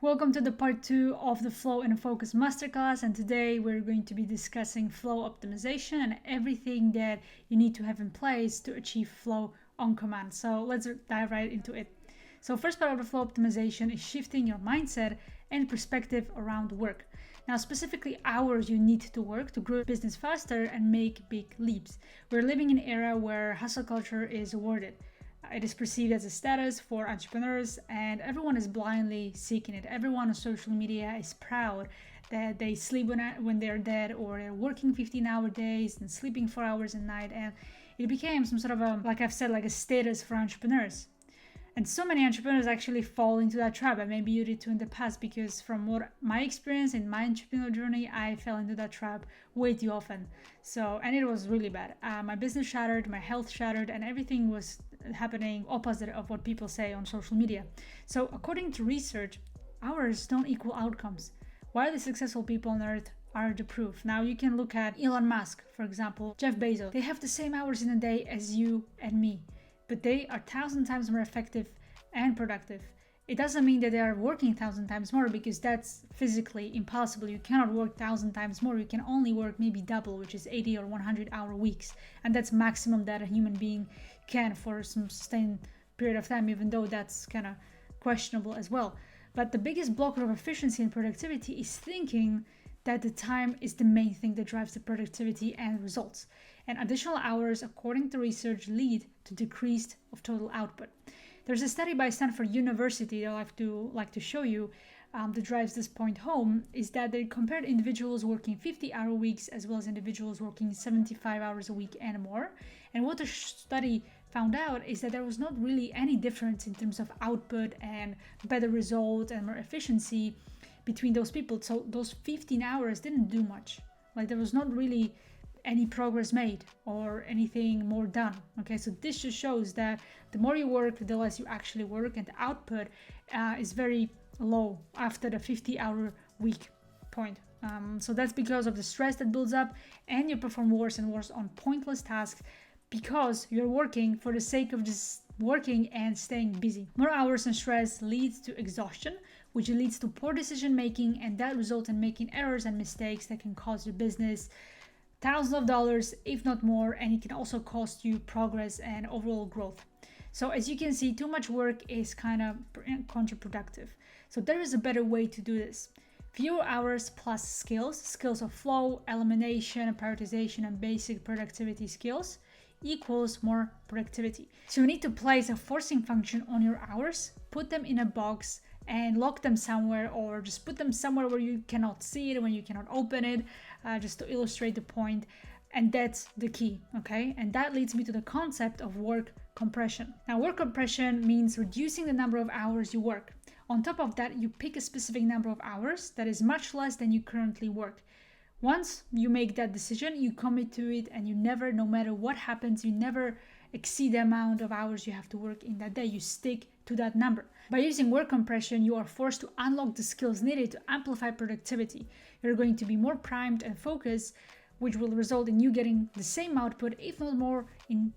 Welcome to the part 2 of the Flow and Focus Masterclass, and today we're going to be discussing flow optimization and everything that you need to have in place to achieve flow on command. So let's dive right into it. So first part of the flow optimization is shifting your mindset and perspective around work. Now specifically hours you need to work to grow your business faster and make big leaps. We're living in an era where hustle culture is awarded. It is perceived as a status for entrepreneurs, and everyone is blindly seeking it. Everyone on social media is proud that they sleep when they're dead, or they're working 15-hour days and sleeping 4 hours a night. And it became some sort of like I've said, like a status for entrepreneurs. And so many entrepreneurs actually fall into that trap, and maybe you did too in the past, because from what my experience in my entrepreneurial journey, I fell into that trap way too often. And it was really bad. My business shattered, my health shattered, and everything was happening opposite of what people say on social media. So according to research, hours don't equal outcomes. Why the successful people on earth are the proof. Now you can look at Elon Musk, for example, Jeff Bezos. They have the same hours in a day as you and me, but they are 1,000 times more effective and productive. It doesn't mean that they are working 1,000 times more, because that's physically impossible. You cannot work 1,000 times more. You can only work maybe double, which is 80 or 100-hour weeks. And that's maximum that a human being can for some sustained period of time, even though that's kind of questionable as well. But the biggest blocker of efficiency and productivity is thinking that the time is the main thing that drives the productivity and results. And additional hours, according to research, lead to decreased of total output. There's a study by Stanford University that I like to show you that drives this point home, is that they compared individuals working 50-hour weeks as well as individuals working 75 hours a week and more. And what the study found out is that there was not really any difference in terms of output and better results and more efficiency between those people. So those 15 hours didn't do much. Like, there was not really any progress made or anything more done. Okay, so this just shows that the more you work, the less you actually work, and the output is very low after the 50-hour week point. So that's because of the stress that builds up, and you perform worse and worse on pointless tasks because you're working for the sake of just working and staying busy. More hours and stress leads to exhaustion, which leads to poor decision making, and that results in making errors and mistakes that can cause your business thousands of dollars, if not more, and it can also cost you progress and overall growth. So as you can see, too much work is kind of counterproductive. So there is a better way to do this. Fewer hours plus skills of flow, elimination, prioritization, and basic productivity skills equals more productivity. So you need to place a forcing function on your hours, put them in a box, and lock them somewhere, or just put them somewhere where you cannot see it, when you cannot open it, just to illustrate the point. And that's the key, okay? And that leads me to the concept of work compression. Now, work compression means reducing the number of hours you work. On top of that, you pick a specific number of hours that is much less than you currently work. Once you make that decision, you commit to it, and you never, no matter what happens, you never exceed the amount of hours you have to work in that day. You stick to that number. By using work compression, you are forced to unlock the skills needed to amplify productivity. You're going to be more primed and focused, which will result in you getting the same output, if not more, in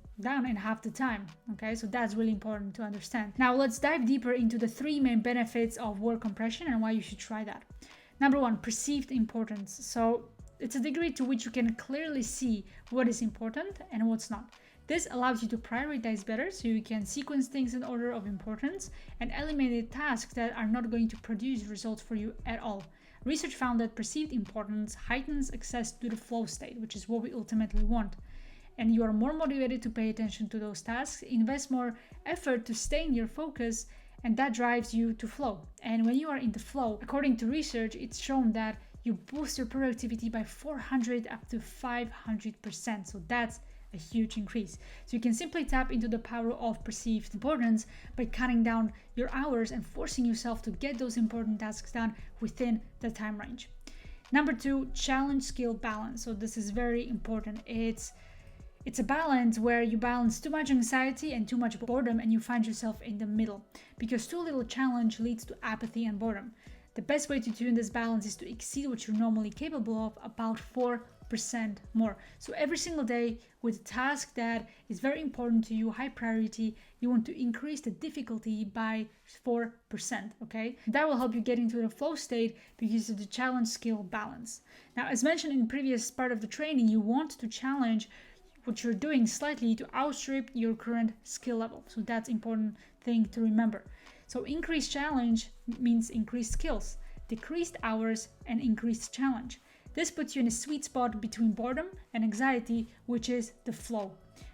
half the time. Okay, so that's really important to understand. Now let's dive deeper into the 3 main benefits of work compression and why you should try that. Number 1, perceived importance. So it's a degree to which you can clearly see what is important and what's not. This allows you to prioritize better, so you can sequence things in order of importance and eliminate tasks that are not going to produce results for you at all. Research found that perceived importance heightens access to the flow state, which is what we ultimately want. And you are more motivated to pay attention to those tasks, invest more effort to stay in your focus, and that drives you to flow. And when you are in the flow, according to research, it's shown that you boost your productivity by 400 up to 500%. So that's a huge increase. So you can simply tap into the power of perceived importance by cutting down your hours and forcing yourself to get those important tasks done within the time range. Number 2, challenge skill balance. So this is very important. It's a balance where you balance too much anxiety and too much boredom, and you find yourself in the middle, because too little challenge leads to apathy and boredom. The best way to tune this balance is to exceed what you're normally capable of about 4 more. So every single day with a task that is very important to you, high priority, you want to increase the difficulty by 4%, okay? That will help you get into the flow state because of the challenge skill balance. Now, as mentioned in previous part of the training, you want to challenge what you're doing slightly to outstrip your current skill level. So that's important thing to remember. So increased challenge means increased skills, decreased hours, and increased challenge. This puts you in a sweet spot between boredom and anxiety, which is the flow.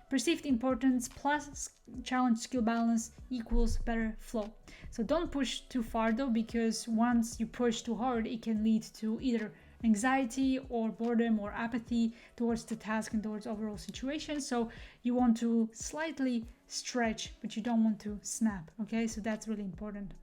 Perceived importance plus challenge skill balance equals better flow. So don't push too far though, because once you push too hard, it can lead to either anxiety or boredom or apathy towards the task and towards overall situation. So you want to slightly stretch, but you don't want to snap, okay? So that's really important.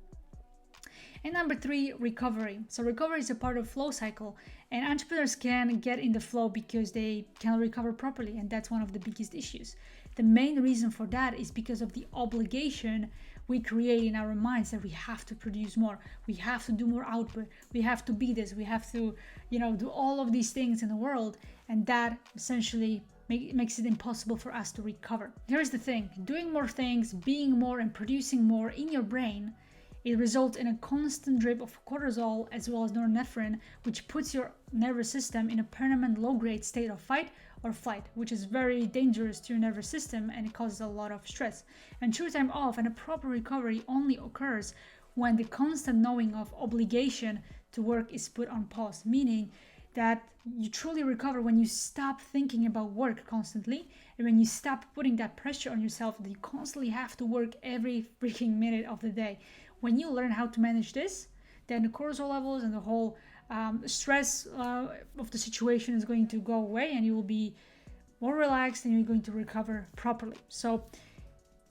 And number 3, recovery. So recovery is a part of flow cycle, and entrepreneurs can get in the flow because they can recover properly, and that's one of the biggest issues. The main reason for that is because of the obligation we create in our minds that we have to produce more, we have to do more output, we have to be this, we have to, do all of these things in the world, and that essentially makes it impossible for us to recover. Here's the thing, doing more things, being more, and producing more in your brain, it results in a constant drip of cortisol as well as norepinephrine, which puts your nervous system in a permanent low-grade state of fight or flight, which is very dangerous to your nervous system, and it causes a lot of stress. And true time off and a proper recovery only occurs when the constant knowing of obligation to work is put on pause, meaning that you truly recover when you stop thinking about work constantly, and when you stop putting that pressure on yourself that you constantly have to work every freaking minute of the day. When you learn how to manage this, then the cortisol levels and the whole stress of the situation is going to go away, and you will be more relaxed and you're going to recover properly. So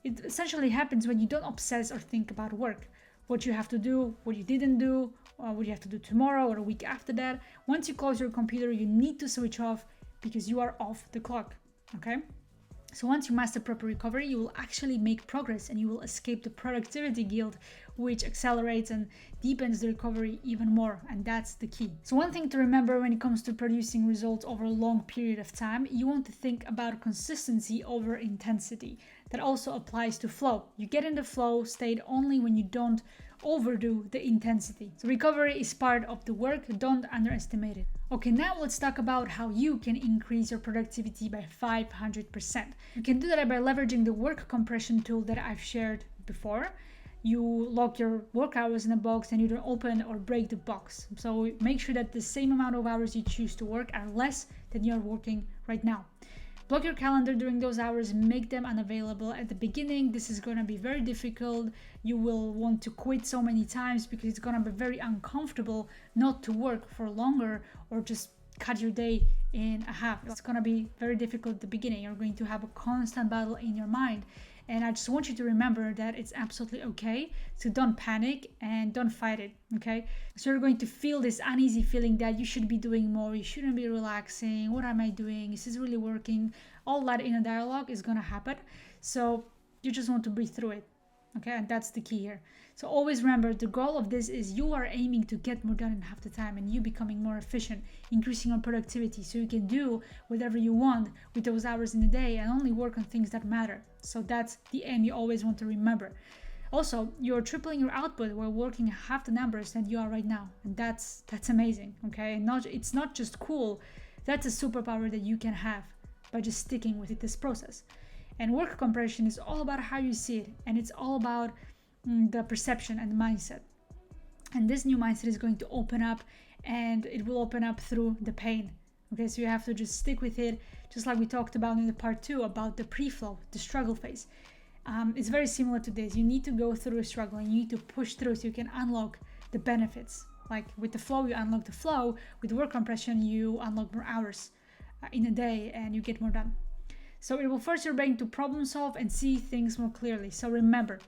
it essentially happens when you don't obsess or think about work, what you have to do, what you didn't do, what you have to do tomorrow or a week after that. Once you close your computer, you need to switch off because you are off the clock, okay? So once you master proper recovery, you will actually make progress and you will escape the productivity guilt, which accelerates and deepens the recovery even more. And that's the key. So one thing to remember when it comes to producing results over a long period of time, you want to think about consistency over intensity. That also applies to flow. You get in the flow state only when you don't overdo the intensity. So recovery is part of the work, don't underestimate it. Okay, now let's talk about how you can increase your productivity by 500%. You can do that by leveraging the work compression tool that I've shared before. You lock your work hours in a box and you don't open or break the box. So make sure that the same amount of hours you choose to work are less than you're working right now. Block your calendar during those hours, make them unavailable. At the beginning, this is going to be very difficult. You will want to quit so many times because it's going to be very uncomfortable not to work for longer or just cut your day in half. It's going to be very difficult at the beginning. You're going to have a constant battle in your mind. And I just want you to remember that it's absolutely okay. So don't panic and don't fight it, okay? So you're going to feel this uneasy feeling that you should be doing more, you shouldn't be relaxing, what am I doing, is this really working? All that inner dialogue is gonna happen. So you just want to breathe through it, okay? And that's the key here. So always remember, the goal of this is you are aiming to get more done in half the time and you becoming more efficient, increasing your productivity so you can do whatever you want with those hours in the day and only work on things that matter. So that's the aim you always want to remember. Also, you're tripling your output while working half the numbers that you are right now. And that's amazing, okay? And it's not just cool, that's a superpower that you can have by just sticking with it, this process. And work compression is all about how you see it, and it's all about the perception and the mindset. And this new mindset is going to open up, and it will open up through the pain. Okay, so you have to just stick with it, just like we talked about in the part 2 about the pre-flow, the struggle phase. It's very similar to this. You need to go through a struggle and you need to push through so you can unlock the benefits. Like with the flow, you unlock the flow. With work compression, you unlock more hours in a day and you get more done. So it will force your brain to problem solve and see things more clearly. So remember,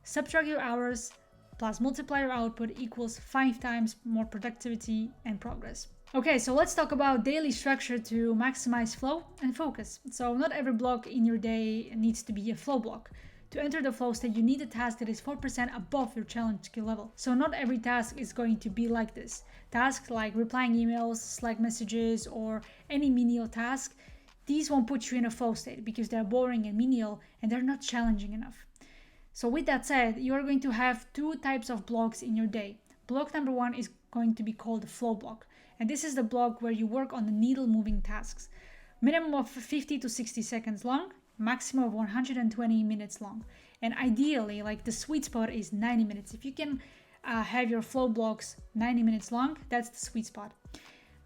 subtract your hours plus multiply your output equals 5 times more productivity and progress. Okay, so let's talk about daily structure to maximize flow and focus. So not every block in your day needs to be a flow block. To enter the flow state, you need a task that is 4% above your challenge skill level. So not every task is going to be like this. Tasks like replying emails, Slack messages, or any menial task, these won't put you in a flow state because they're boring and menial and they're not challenging enough. So with that said, you're going to have two types of blocks in your day. Block number one is going to be called the flow block. And this is the block where you work on the needle moving tasks. Minimum of 50 to 60 seconds long, maximum of 120 minutes long. And ideally, like the sweet spot is 90 minutes. If you can have your flow blocks 90 minutes long, that's the sweet spot.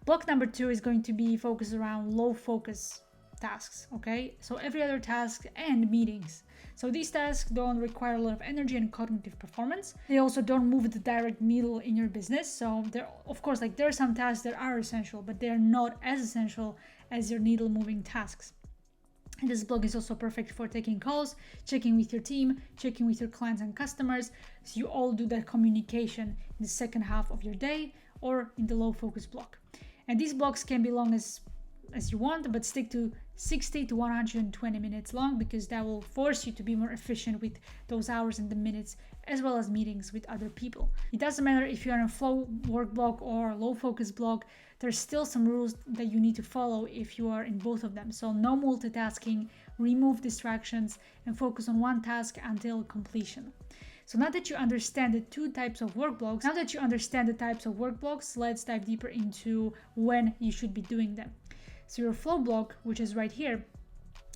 Block number two is going to be focused around low focus tasks, okay? So every other task and meetings. So these tasks don't require a lot of energy and cognitive performance. They also don't move the direct needle in your business. So there, of course, like there are some tasks that are essential, but they're not as essential as your needle moving tasks. And this blog is also perfect for taking calls, checking with your team, checking with your clients and customers. So you all do that communication in the second half of your day or in the low focus block. And these blocks can be long as you want, but stick to 60 to 120 minutes long because that will force you to be more efficient with those hours and the minutes, as well as meetings with other people. It doesn't matter if you're in a flow work block or low focus block, there's still some rules that you need to follow if you are in both of them. So no multitasking, remove distractions, and focus on one task until completion. So now that you understand the two types of work blocks, let's dive deeper into when you should be doing them. So your flow block, which is right here,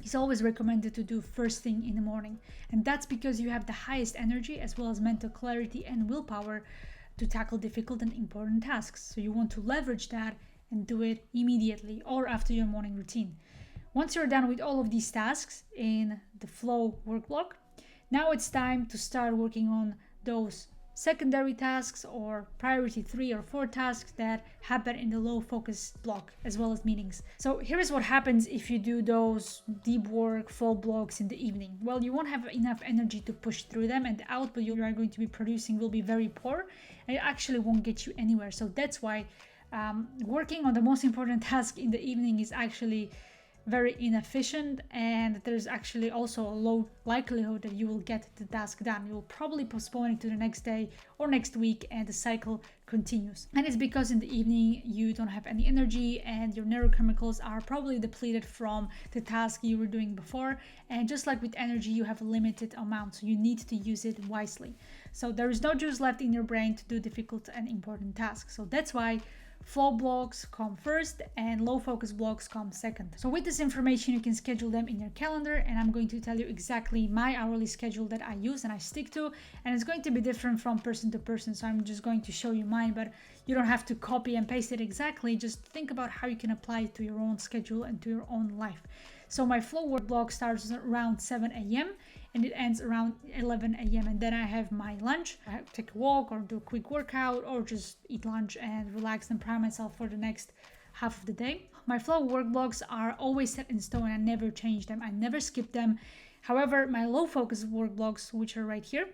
is always recommended to do first thing in the morning. And that's because you have the highest energy as well as mental clarity and willpower to tackle difficult and important tasks. So you want to leverage that and do it immediately or after your morning routine. Once you're done with all of these tasks in the flow work block, now it's time to start working on those secondary tasks or priority 3 or 4 tasks that happen in the low focus block, as well as meetings. So here is what happens if you do those deep work flow blocks in the evening. Well, you won't have enough energy to push through them, and the output you are going to be producing will be very poor, and it actually won't get you anywhere. So that's why working on the most important task in the evening is actually very inefficient, and there's actually also a low likelihood that you will get the task done. You will probably postpone it to the next day or next week, and the cycle continues. And it's because in the evening you don't have any energy and your neurochemicals are probably depleted from the task you were doing before. And just like with energy, you have a limited amount, so you need to use it wisely. So there is no juice left in your brain to do difficult and important tasks. So that's why flow blocks come first and low focus blocks come second. So with this information, you can schedule them in your calendar, and I'm going to tell you exactly my hourly schedule that I use and I stick to, and it's going to be different from person to person. So I'm just going to show you mine, but you don't have to copy and paste it exactly. Just think about how you can apply it to your own schedule and to your own life. So my flow work block starts around 7 a.m. and it ends around 11 a.m. And then I have my lunch. I take a walk or do a quick workout or just eat lunch and relax and prime myself for the next half of the day. My flow work blocks are always set in stone. I never change them. I never skip them. However, my low focus work blocks, which are right here,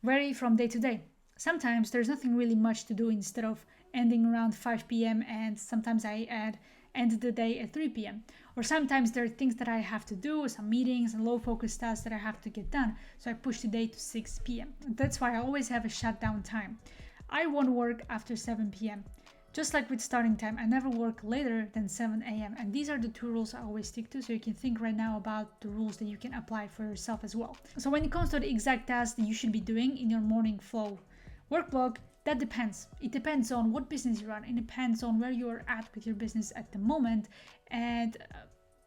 vary from day to day. Sometimes there's nothing really much to do instead of ending around 5 p.m. and sometimes I end the day at 3 p.m. Or sometimes there are things that I have to do, some meetings and low focus tasks that I have to get done. So I push the day to 6 p.m. That's why I always have a shutdown time. I won't work after 7 p.m. Just like with starting time, I never work later than 7 a.m. And these are the two rules I always stick to. So you can think right now about the rules that you can apply for yourself as well. So when it comes to the exact tasks that you should be doing in your morning flow work block, that depends. It depends on what business you run. It depends on where you are at with your business at the moment and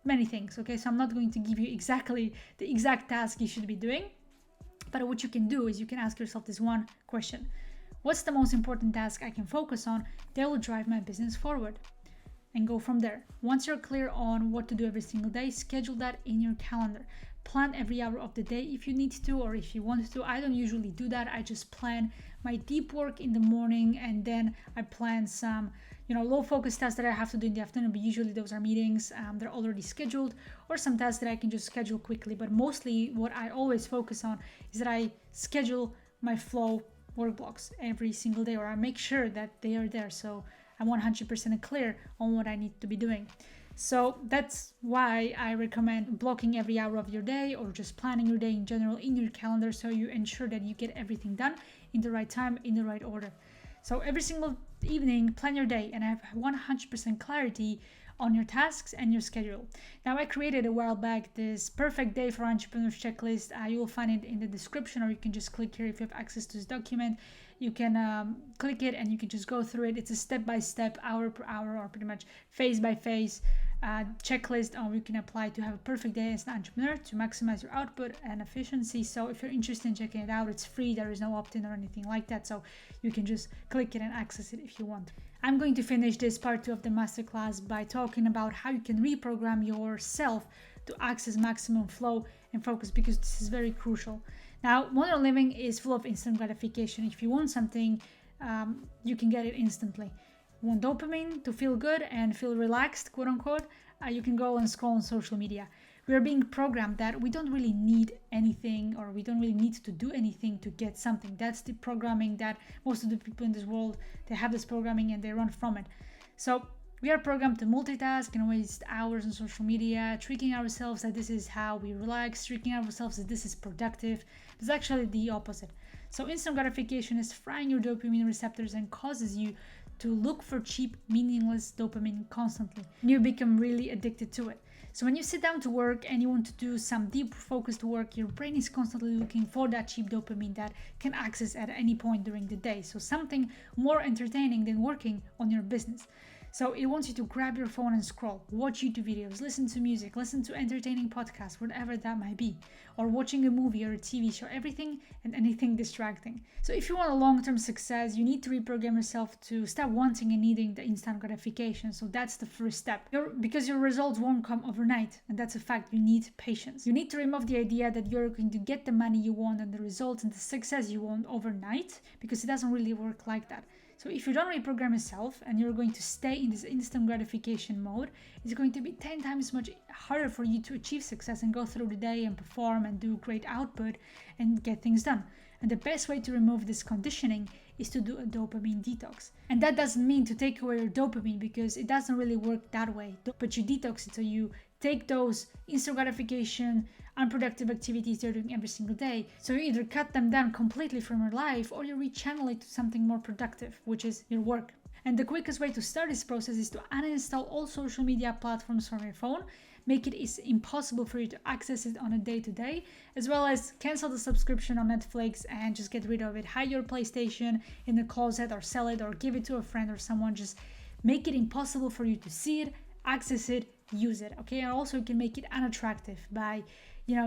many things. Okay, so I'm not going to give you exactly the exact task you should be doing, but what you can do is you can ask yourself this one question: what's the most important task I can focus on that will drive my business forward? And go from there. Once you're clear on what to do every single day, schedule that in your calendar. Plan every hour of the day if you need to or if you want to. I don't usually do that. I just plan my deep work in the morning, and then I plan some low focus tasks that I have to do in the afternoon, but usually those are meetings. They're already scheduled, or some tasks that I can just schedule quickly. But mostly what I always focus on is that I schedule my flow work blocks every single day, or I make sure that they are there so I'm 100% clear on what I need to be doing. So that's why I recommend blocking every hour of your day or just planning your day in general in your calendar, so you ensure that you get everything done in the right time, in the right order. So every single evening, plan your day and have 100% clarity on your tasks and your schedule. Now, I created a while back this perfect day for entrepreneurs checklist. You will find it in the description, or you can just click here if you have access to this document. You can click it and you can just go through it. It's a step-by-step, hour per hour, or pretty much phase-by-phase checklist you can apply to have a perfect day as an entrepreneur to maximize your output and efficiency. So if you're interested in checking it out, it's free. There is no opt-in or anything like that. So you can just click it and access it if you want. I'm going to finish this part 2 of the masterclass by talking about how you can reprogram yourself to access maximum flow and focus, because this is very crucial. Now, modern living is full of instant gratification. If you want something, you can get it instantly. Want dopamine to feel good and feel relaxed, quote unquote, you can go and scroll on social media. We are being programmed that we don't really need anything, or we don't really need to do anything to get something. That's the programming that most of the people in this world, they have this programming and they run from it. So we are programmed to multitask and waste hours on social media, tricking ourselves that this is how we relax, tricking ourselves that this is productive. It's actually the opposite. So instant gratification is frying your dopamine receptors and causes you to look for cheap, meaningless dopamine constantly. And you become really addicted to it. So when you sit down to work and you want to do some deep focused work, your brain is constantly looking for that cheap dopamine that can access at any point during the day. So something more entertaining than working on your business. So it wants you to grab your phone and scroll, watch YouTube videos, listen to music, listen to entertaining podcasts, whatever that might be, or watching a movie or a TV show, everything and anything distracting. So if you want a long-term success, you need to reprogram yourself to stop wanting and needing the instant gratification. So that's the first step, because your results won't come overnight, and that's a fact. You need patience. You need to remove the idea that you're going to get the money you want and the results and the success you want overnight, because it doesn't really work like that. So if you don't reprogram yourself and you're going to stay in this instant gratification mode, it's going to be 10 times much harder for you to achieve success and go through the day and perform and do great output and get things done. And the best way to remove this conditioning is to do a dopamine detox. And that doesn't mean to take away your dopamine, because it doesn't really work that way. But you detox it, so you take those instant gratification, unproductive activities you're doing every single day. So you either cut them down completely from your life, or you rechannel it to something more productive, which is your work. And the quickest way to start this process is to uninstall all social media platforms from your phone, make it impossible for you to access it on a day-to-day, as well as cancel the subscription on Netflix and just get rid of it. Hide your PlayStation in the closet, or sell it, or give it to a friend or someone. Just make it impossible for you to see it, access it, use it. Okay, and also you can make it unattractive by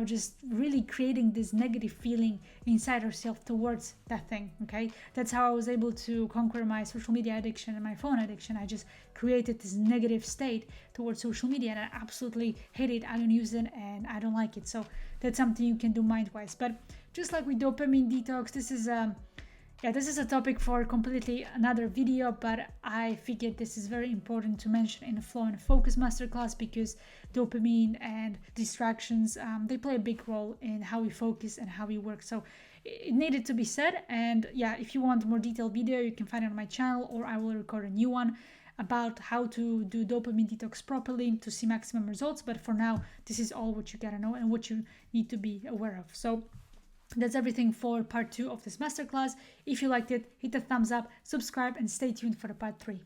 just really creating this negative feeling inside yourself towards that thing. Okay, that's how I was able to conquer my social media addiction and my phone addiction. I just created this negative state towards social media, and I absolutely hate it. I don't use it and I don't like it. So that's something you can do mind-wise. But just like with dopamine detox, this is a topic for completely another video, but I figured this is very important to mention in the Flow and Focus Masterclass, because dopamine and distractions, they play a big role in how we focus and how we work. So it needed to be said. And if you want a more detailed video, you can find it on my channel, or I will record a new one about how to do dopamine detox properly to see maximum results. But for now, this is all what you gotta know and what you need to be aware of. So that's everything for part 2 of this masterclass. If you liked it, hit the thumbs up, subscribe, and stay tuned for the part 3.